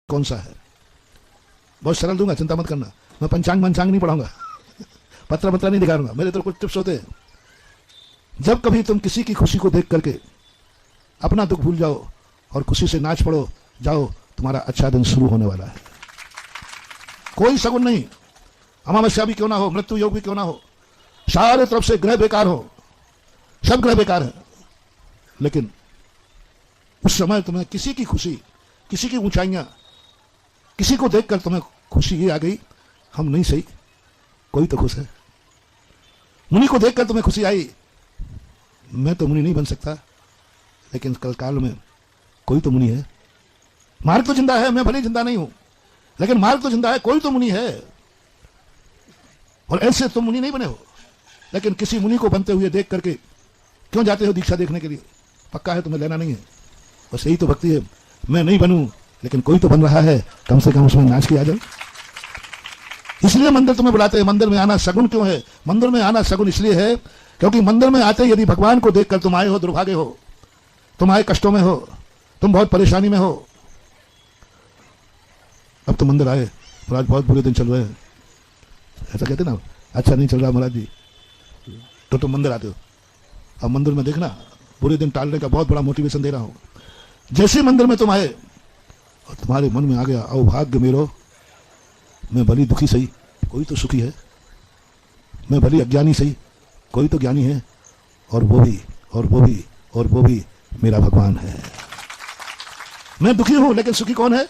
कौन सा है? बहुत सरल दूंगा, चिंता मत करना। मैं पंचांग नहीं पढ़ाऊंगा, पत्र नहीं दिखाऊंगा। मेरे तो कुछ टिप्स होते हैं। जब कभी तुम किसी की खुशी को देख करके अपना दुख भूल जाओ और खुशी से नाच पड़ो, जाओ, तुम्हारा अच्छा दिन शुरू होने वाला है। कोई सगुन नहीं, अमावस्या भी क्यों ना हो, मृत्यु योग भी क्यों ना हो, सारे तरफ से ग्रह बेकार हो, सब ग्रह बेकार है, लेकिन उस समय तुम्हें किसी की खुशी, किसी की ऊंचाइयां, किसी को देखकर तुम्हें खुशी ये आ गई, हम नहीं सही, कोई तो खुश है। मुनि को देखकर तुम्हें खुशी आई, मैं तो मुनि नहीं बन सकता, लेकिन कल काल में कोई तो मुनि है। मार्ग तो जिंदा है, मैं भले जिंदा नहीं हूं, लेकिन मार्ग तो जिंदा है, कोई तो मुनि है। और ऐसे तुम मुनि नहीं बने हो, लेकिन किसी मुनि को बनते हुए देख करके क्यों जाते हो दीक्षा देखने के लिए? पक्का है तुम्हें लेना नहीं है, बस यही तो भक्ति है। मैं नहीं बनूं, लेकिन कोई तो बन रहा है, कम से कम उसमें नाच के आ जाओ। इसलिए मंदिर तुम्हें बुलाते हैं। मंदिर में आना सगुन क्यों है? मंदिर में आना सगुन इसलिए है क्योंकि मंदिर में आते यदि भगवान को देखकर तुम आए हो दुर्भाग्य हो, तुम आए कष्टों में हो, तुम बहुत परेशानी में हो। अब तो मंदिर आए और आज बहुत बुरे दिन चल रहे हैं, ऐसा कहते ना, अच्छा नहीं चल रहा महाराज जी, तो तुम मंदिर आते हो। अब मंदिर में देखना, बुरे दिन टालने का बहुत बड़ा मोटिवेशन दे रहा हूं। जैसे मंदिर में तुम आए और तुम्हारे मन में आ गया, अभाग्य मेरो, मैं भली दुखी सही, कोई तो सुखी है, मैं भली अज्ञानी सही, कोई तो ज्ञानी है, और वो भी और वो भी और वो भी मेरा भगवान है। मैं दुखी हूं, लेकिन सुखी कौन है?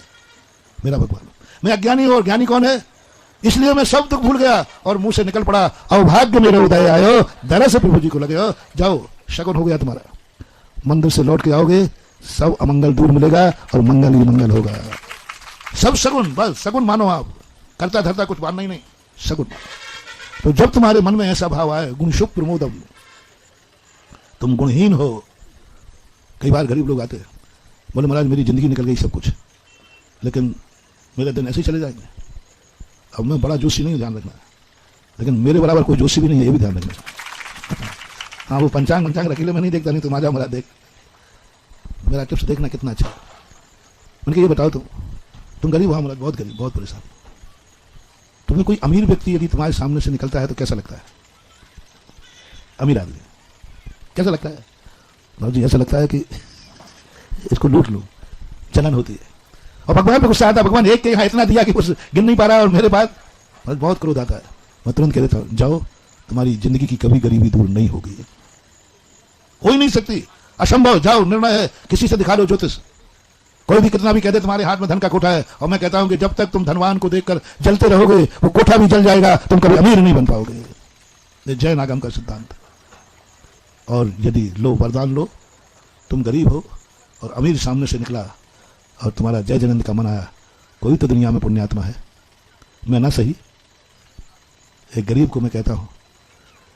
मेरा भगवान। मैं अज्ञानी हूं और ज्ञानी कौन है? इसलिए मैं सब दुख भूल गया और मुंह से निकल पड़ा, अभाग्य मेरे उदय आयो, दरस से प्रभु जी को लगे हो। जाओ, शगुन हो गया तुम्हारा। मंदिर से लौट के आओगे, सब अमंगल दूर मिलेगा और मंगल ही मंगल होगा। सब सगुन, बस सगुन मानो आप, करता धरता कुछ मानना ही नहीं, सगुन। तो जब तुम्हारे मन में ऐसा भाव आए, गुण शुभ प्रमोदम, तुम गुणहीन हो। कई बार गरीब लोग आते हैं, बोले महाराज मेरी जिंदगी निकल गई सब कुछ, लेकिन मेरे दिन ऐसे ही चले जाएंगे। अब मैं बड़ा जोशी नहीं, ध्यान रखना, लेकिन मेरे बराबर कोई जोशी भी नहीं है, ये भी ध्यान रखना। हाँ, वो पंचांग अकेले में नहीं देखता, नहीं तुम आ जाओ महाराज देख, मेरा टिप्स देखना कितना अच्छा है। उनके ये बताओ, तुम गरीब हो महाराज, बहुत गरीब, बहुत परेशान। तुम्हें कोई अमीर व्यक्ति यदि तुम्हारे सामने से निकलता है तो कैसा लगता है? अमीर आदमी कैसा लगता है? बाबू जी ऐसा लगता है कि इसको लूट लो, जलन होती है। और भगवान पे गुस्सा आता है, भगवान एक के यहाँ इतना दिया कि कुछ गिन नहीं पा रहा है, और मेरे पास बहुत क्रोध आता है। मैं तुरंत कह देता हूं, जाओ, तुम्हारी जिंदगी की कभी गरीबी दूर नहीं होगी, हो ही नहीं सकती, असंभव। जाओ, निर्णय है, किसी से दिखा लो ज्योतिष। कोई भी कितना भी कह दे तुम्हारे हाथ में धन का कोठा है, और मैं कहता हूं कि जब तक तुम धनवान को देखकर जलते रहोगे, वो कोठा भी जल जाएगा, तुम कभी अमीर नहीं बन पाओगे। ये जैन आगम का सिद्धांत। और यदि लो वरदान लो, तुम गरीब हो और अमीर सामने से निकला और तुम्हारा जय जयनंद का मन आया, कोई तो दुनिया में पुण्यात्मा है। मैं ना सही, एक गरीब को मैं कहता हूं,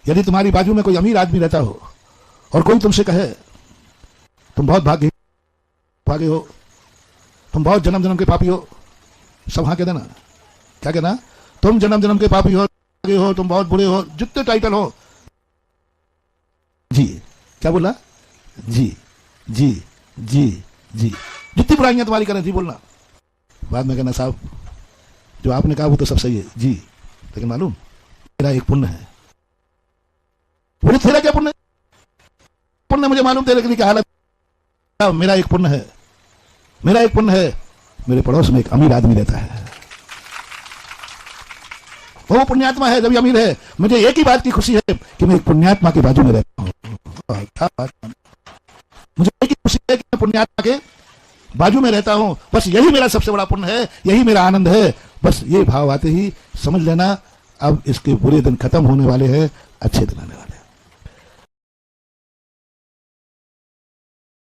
यदि तुम्हारी बाजू में कोई अमीर आदमी रहता हो और कोई तुमसे कहे तुम बहुत भागे हो, तुम बहुत जन्म जन्म के पापी हो, सब हाँ कह देना। क्या कहना? तुम जन्म जन्म के पापी हो, तुम बहुत बुरे हो, जितने टाइटल हो, जी। क्या बोला? जी जी जी जी, जितनी बुराइयां तुम्हारी करें, जी बोलना। बाद में कहना, साहब जो आपने कहा वो तो सब सही है जी, लेकिन मालूम मेरा एक पुण्य है। बोले तेरा क्या पुण्य? पुण्य मुझे मालूम, तेरे लिए क्या हालत। मेरा एक पुण्य है, मेरा एक पुण्य है, मेरे पड़ोस में एक अमीर आदमी रहता है, वो पुण्यात्मा है, जब अमीर है। मुझे एक ही बात की खुशी है कि मैं एक पुण्यात्मा के बाजू में रहता हूं। क्या बात, मुझे एक ही खुशी है कि मैं पुण्यात्मा के बाजू में रहता हूं, बस यही मेरा सबसे बड़ा पुण्य है, यही मेरा आनंद है। बस ये भाव आते ही समझ लेना, अब इसके बुरे दिन खत्म होने वाले हैं, अच्छे दिन आने वाले।